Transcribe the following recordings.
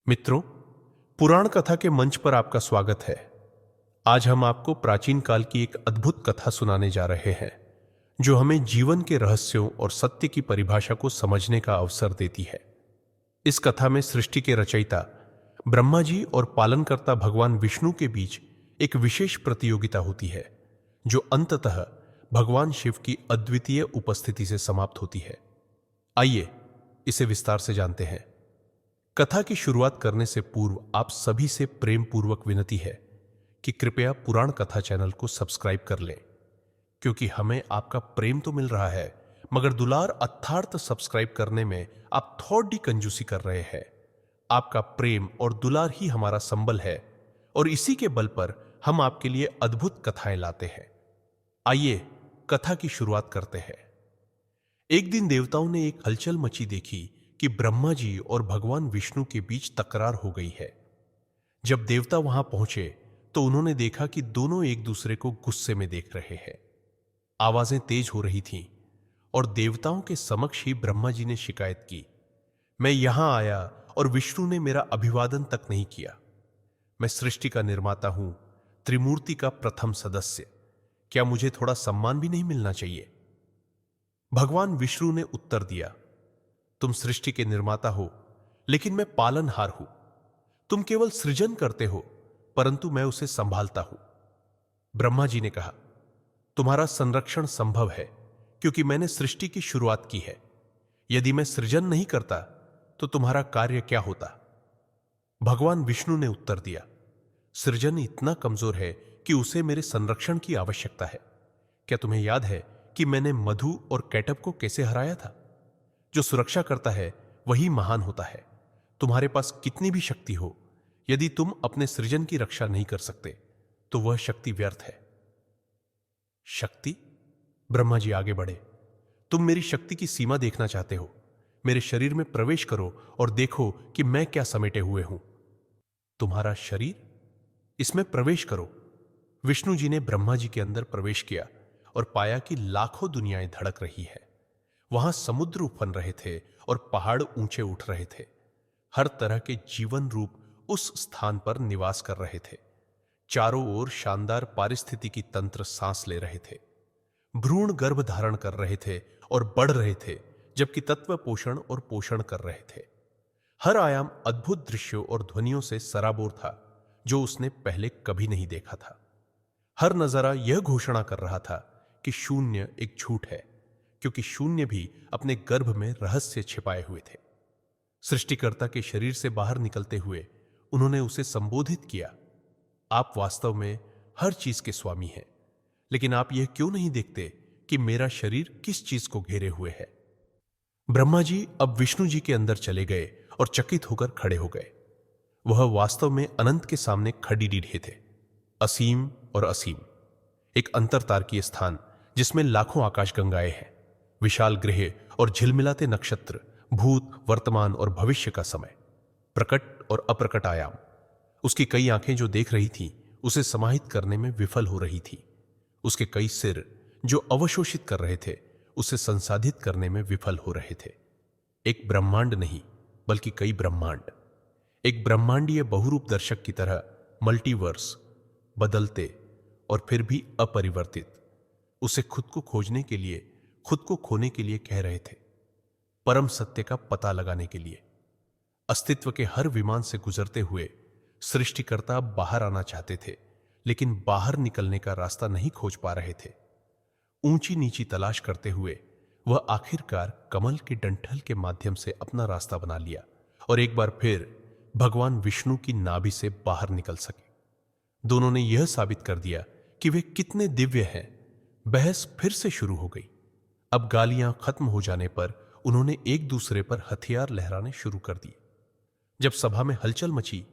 मित्रों, पुराण कथा के मंच पर आपका स्वागत है। आज हम आपको प्राचीन काल की एक अद्भुत कथा सुनाने जा रहे हैं, जो हमें जीवन के रहस्यों और सत्य की परिभाषा को समझने का अवसर देती है। इस कथा में सृष्टि के रचयिता ब्रह्मा जी और पालनकर्ता भगवान विष्णु के बीच एक विशेष प्रतियोगिता होती है, जो अंततः भगवान शिव की अद्वितीय उपस्थिति से समाप्त होती है। आइए इसे विस्तार से जानते हैं। कथा की शुरुआत करने से पूर्व आप सभी से प्रेम पूर्वक विनती है कि कृपया पुराण कथा चैनल को सब्सक्राइब कर लें, क्योंकि हमें आपका प्रेम तो मिल रहा है, मगर दुलार अर्थार्थ सब्सक्राइब करने में आप थोड़ी कंजूसी कर रहे हैं। आपका प्रेम और दुलार ही हमारा संबल है, और इसी के बल पर हम आपके लिए अद्भुत कथाएं लाते हैं। आइए कथा की शुरुआत करते हैं। एक दिन देवताओं ने एक हलचल मची देखी कि ब्रह्मा जी और भगवान विष्णु के बीच तकरार हो गई है। जब देवता वहां पहुंचे तो उन्होंने देखा कि दोनों एक दूसरे को गुस्से में देख रहे हैं। आवाजें तेज हो रही थीं और देवताओं के समक्ष ही ब्रह्मा जी ने शिकायत की, मैं यहां आया और विष्णु ने मेरा अभिवादन तक नहीं किया। मैं सृष्टि का निर्माता हूं, त्रिमूर्ति का प्रथम सदस्य। क्या मुझे थोड़ा सम्मान भी नहीं मिलना चाहिए? भगवान विष्णु ने उत्तर दिया, तुम सृष्टि के निर्माता हो, लेकिन मैं पालनहार हूं। तुम केवल सृजन करते हो, परंतु मैं उसे संभालता हूं। ब्रह्मा जी ने कहा, तुम्हारा संरक्षण संभव है, क्योंकि मैंने सृष्टि की शुरुआत की है। यदि मैं सृजन नहीं करता तो तुम्हारा कार्य क्या होता? भगवान विष्णु ने उत्तर दिया, सृजन इतना कमजोर है कि उसे मेरे संरक्षण की आवश्यकता है। क्या तुम्हें याद है कि मैंने मधु और कैटब को कैसे हराया था? जो सुरक्षा करता है वही महान होता है। तुम्हारे पास कितनी भी शक्ति हो, यदि तुम अपने सृजन की रक्षा नहीं कर सकते तो वह शक्ति व्यर्थ है। शक्ति? ब्रह्मा जी आगे बढ़े, तुम मेरी शक्ति की सीमा देखना चाहते हो? मेरे शरीर में प्रवेश करो और देखो कि मैं क्या समेटे हुए हूं। तुम्हारा शरीर? इसमें प्रवेश करो। विष्णु जी ने ब्रह्मा जी के अंदर प्रवेश किया और पाया कि लाखों दुनियाएं धड़क रही है। वहां समुद्र उफन रहे थे और पहाड़ ऊंचे उठ रहे थे। हर तरह के जीवन रूप उस स्थान पर निवास कर रहे थे। चारों ओर शानदार पारिस्थितिकी तंत्र सांस ले रहे थे। भ्रूण गर्भ धारण कर रहे थे और बढ़ रहे थे, जबकि तत्व पोषण और पोषण कर रहे थे। हर आयाम अद्भुत दृश्यों और ध्वनियों से सराबोर था, जो उसने पहले कभी नहीं देखा था। हर नजारा यह घोषणा कर रहा था कि शून्य एक झूठ है, क्योंकि शून्य भी अपने गर्भ में रहस्य छिपाए हुए थे। सृष्टिकर्ता के शरीर से बाहर निकलते हुए उन्होंने उसे संबोधित किया, आप वास्तव में हर चीज के स्वामी हैं, लेकिन आप यह क्यों नहीं देखते कि मेरा शरीर किस चीज को घेरे हुए है? ब्रह्मा जी अब विष्णु जी के अंदर चले गए और चकित होकर खड़े हो गए। वह वास्तव में अनंत के सामने खड़ी डीढ़े थे, असीम और असीम। एक अंतरतारकीय स्थान जिसमें लाखों आकाशगंगाएं हैं, विशाल ग्रह और झिलमिलाते नक्षत्र, भूत, वर्तमान और भविष्य का समय, प्रकट और अप्रकट आयाम। उसकी कई आंखें जो देख रही थीं, उसे समाहित करने में विफल हो रही थी। उसके कई सिर जो अवशोषित कर रहे थे, उसे संसाधित करने में विफल हो रहे थे। एक ब्रह्मांड नहीं, बल्कि कई ब्रह्मांड। एक ब्रह्मांडीय बहुरूप दर्शक की तरह मल्टीवर्स, बदलते और फिर भी अपरिवर्तित, उसे खुद को खोजने के लिए, खुद को खोने के लिए कह रहे थे, परम सत्य का पता लगाने के लिए। अस्तित्व के हर विमान से गुजरते हुए सृष्टिकर्ता बाहर आना चाहते थे, लेकिन बाहर निकलने का रास्ता नहीं खोज पा रहे थे। ऊंची नीची तलाश करते हुए वह आखिरकार कमल के डंठल के माध्यम से अपना रास्ता बना लिया और एक बार फिर भगवान विष्णु की नाभि से बाहर निकल सके। दोनों ने यह साबित कर दिया कि वे कितने दिव्य हैं। बहस फिर से शुरू हो गई। अब गालियां खत्म हो जाने पर उन्होंने एक दूसरे पर हथियार लहराने शुरू कर दिए। जब सभा में हलचल मची,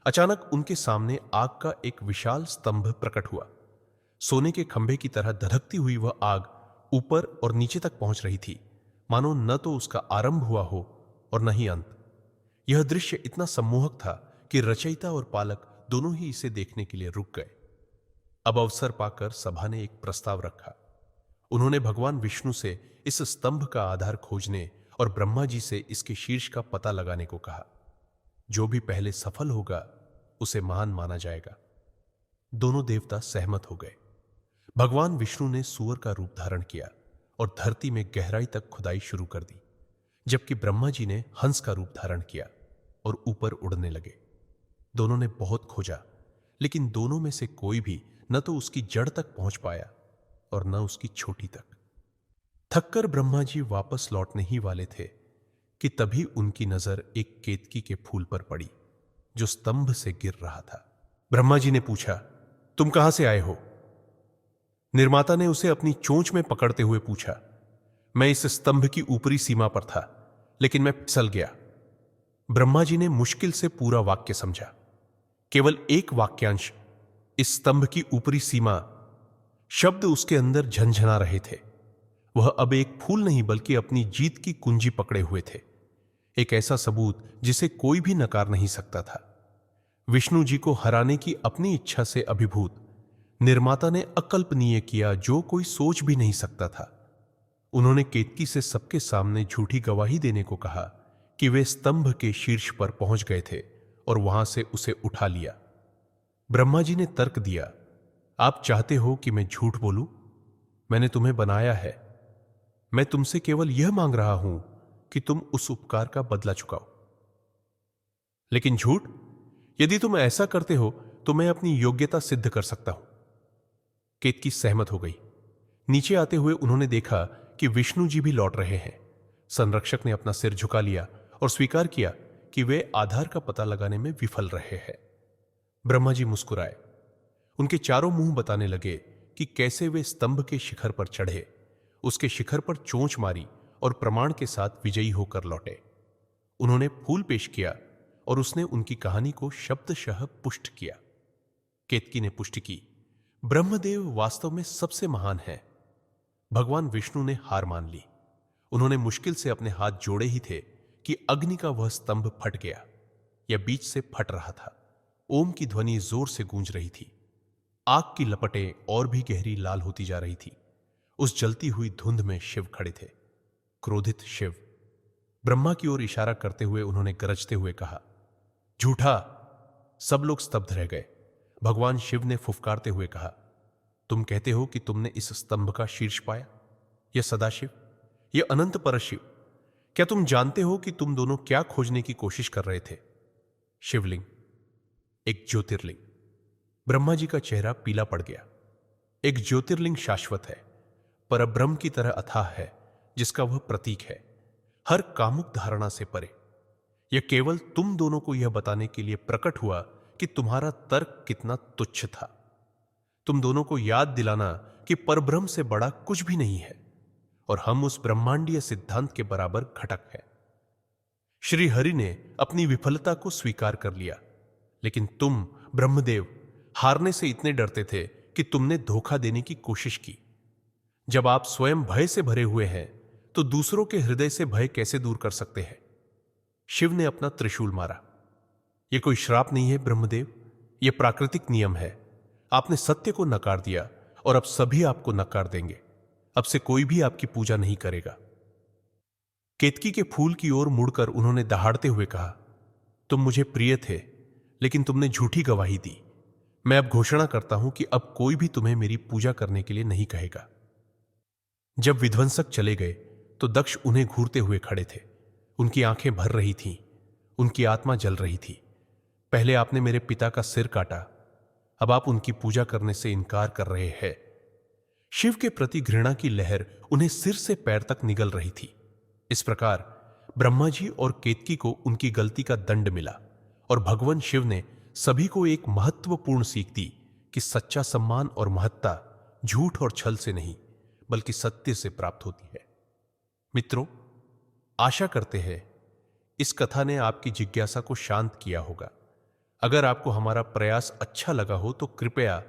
अचानक उनके सामने आग का एक विशाल स्तंभ प्रकट हुआ। सोने के खंभे की तरह धधकती हुई वह आग ऊपर और नीचे तक पहुंच रही थी, मानो न तो उसका आरंभ हुआ हो और न ही अंत। यह दृश्य इतना सम्मोहक था कि रचयिता और पालक दोनों ही इसे देखने के लिए रुक गए। अब अवसर पाकर सभा ने एक प्रस्ताव रखा। उन्होंने भगवान विष्णु से इस स्तंभ का आधार खोजने और ब्रह्मा जी से इसके शीर्ष का पता लगाने को कहा। जो भी पहले सफल होगा उसे महान माना जाएगा। दोनों देवता सहमत हो गए। भगवान विष्णु ने सूअर का रूप धारण किया और धरती में गहराई तक खुदाई शुरू कर दी, जबकि ब्रह्मा जी ने हंस का रूप धारण किया और ऊपर उड़ने लगे। दोनों ने बहुत खोजा, लेकिन दोनों में से कोई भी न तो उसकी जड़ तक पहुंच पाया और न उसकी चोटी तक। थककर ब्रह्मा जी वापस लौटने ही वाले थे कि तभी उनकी नजर एक केतकी के फूल पर पड़ी जो स्तंभ से गिर रहा था। ब्रह्मा जी ने पूछा, तुम कहां से आए हो? निर्माता ने उसे अपनी चोंच में पकड़ते हुए पूछा। मैं इस स्तंभ की ऊपरी सीमा पर था, लेकिन मैं फिसल गया। ब्रह्मा जी ने मुश्किल से पूरा वाक्य समझा। केवल एक वाक्यांश, इस स्तंभ की ऊपरी सीमा, शब्द उसके अंदर झनझना रहे थे। वह अब एक फूल नहीं बल्कि अपनी जीत की कुंजी पकड़े हुए थे, एक ऐसा सबूत जिसे कोई भी नकार नहीं सकता था। विष्णु जी को हराने की अपनी इच्छा से अभिभूत निर्माता ने अकल्पनीय किया जो कोई सोच भी नहीं सकता था। उन्होंने केतकी से सबके सामने झूठी गवाही देने को कहा कि वे स्तंभ के शीर्ष पर पहुंच गए थे और वहां से उसे उठा लिया। ब्रह्मा जी ने तर्क दिया, आप चाहते हो कि मैं झूठ बोलूं? मैंने तुम्हें बनाया है। मैं तुमसे केवल यह मांग रहा हूं कि तुम उस उपकार का बदला चुकाओ। लेकिन झूठ? यदि तुम ऐसा करते हो तो मैं अपनी योग्यता सिद्ध कर सकता हूं। केतकी सहमत हो गई। नीचे आते हुए उन्होंने देखा कि विष्णु जी भी लौट रहे हैं। संरक्षक ने अपना सिर झुका लिया और स्वीकार किया कि वे आधार का पता लगाने में विफल रहे हैं। ब्रह्मा जी मुस्कुराए। उनके चारों मुंह बताने लगे कि कैसे वे स्तंभ के शिखर पर चढ़े, उसके शिखर पर चोंच मारी और प्रमाण के साथ विजयी होकर लौटे। उन्होंने फूल पेश किया और उसने उनकी कहानी को शब्दशः पुष्ट किया। केतकी ने पुष्टि की, ब्रह्मदेव वास्तव में सबसे महान है। भगवान विष्णु ने हार मान ली। उन्होंने मुश्किल से अपने हाथ जोड़े ही थे कि अग्नि का वह स्तंभ फट गया, या बीच से फट रहा था। ओम की ध्वनि जोर से गूंज रही थी। आग की लपटें और भी गहरी लाल होती जा रही थी। उस जलती हुई धुंध में शिव खड़े थे, क्रोधित शिव। ब्रह्मा की ओर इशारा करते हुए उन्होंने गरजते हुए कहा, झूठा। सब लोग स्तब्ध रह गए। भगवान शिव ने फुफकारते हुए कहा, तुम कहते हो कि तुमने इस स्तंभ का शीर्ष पाया? यह सदाशिव, यह अनंत परशिव, क्या तुम जानते हो कि तुम दोनों क्या खोजने की कोशिश कर रहे थे? शिवलिंग, एक ज्योतिर्लिंग। ब्रह्मा जी का चेहरा पीला पड़ गया। एक ज्योतिर्लिंग शाश्वत है, परब्रह्म की तरह अथाह है, जिसका वह प्रतीक है, हर कामुक धारणा से परे। यह केवल तुम दोनों को यह बताने के लिए प्रकट हुआ कि तुम्हारा तर्क कितना तुच्छ था। तुम दोनों को याद दिलाना कि परब्रह्म से बड़ा कुछ भी नहीं है और हम उस ब्रह्मांडीय सिद्धांत के बराबर घटक है। श्री हरि ने अपनी विफलता को स्वीकार कर लिया, लेकिन तुम ब्रह्मदेव हारने से इतने डरते थे कि तुमने धोखा देने की कोशिश की। जब आप स्वयं भय से भरे हुए हैं तो दूसरों के हृदय से भय कैसे दूर कर सकते हैं? शिव ने अपना त्रिशूल मारा। यह कोई श्राप नहीं है ब्रह्मदेव, यह प्राकृतिक नियम है। आपने सत्य को नकार दिया और अब सभी आपको नकार देंगे। अब से कोई भी आपकी पूजा नहीं करेगा। केतकी के फूल की ओर मुड़कर उन्होंने दहाड़ते हुए कहा, तुम मुझे प्रिय थे, लेकिन तुमने झूठी गवाही दी। मैं अब घोषणा करता हूं कि अब कोई भी तुम्हें मेरी पूजा करने के लिए नहीं कहेगा। जब विध्वंसक चले गए तो दक्ष उन्हें घूरते हुए खड़े थे। उनकी आंखें भर रही थीं, उनकी आत्मा जल रही थी। पहले आपने मेरे पिता का सिर काटा, अब आप उनकी पूजा करने से इनकार कर रहे हैं। शिव के प्रति घृणा की लहर उन्हें सिर से पैर तक निगल रही थी। इस प्रकार ब्रह्मा जी और केतकी को उनकी गलती का दंड मिला और भगवान शिव ने सभी को एक महत्वपूर्ण सीख दी कि सच्चा सम्मान और महत्ता झूठ और छल से नहीं बल्कि सत्य से प्राप्त होती है। मित्रों, आशा करते हैं इस कथा ने आपकी जिज्ञासा को शांत किया होगा। अगर आपको हमारा प्रयास अच्छा लगा हो तो कृपया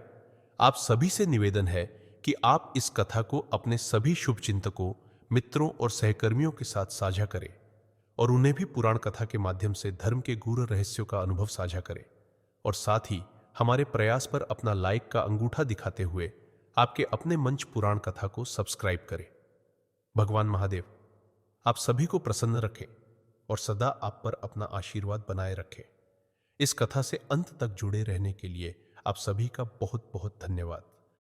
आप सभी से निवेदन है कि आप इस कथा को अपने सभी शुभचिंतकों, मित्रों और सहकर्मियों के साथ साझा करें और उन्हें भी पुराण कथा के माध्यम से धर्म के गूढ़ रहस्यों का अनुभव साझा करें। और साथ ही हमारे प्रयास पर अपना लाइक का अंगूठा दिखाते हुए आपके अपने मंच पुराण कथा को सब्सक्राइब करें। भगवान महादेव आप सभी को प्रसन्न रखें और सदा आप पर अपना आशीर्वाद बनाए रखें। इस कथा से अंत तक जुड़े रहने के लिए आप सभी का बहुत बहुत धन्यवाद।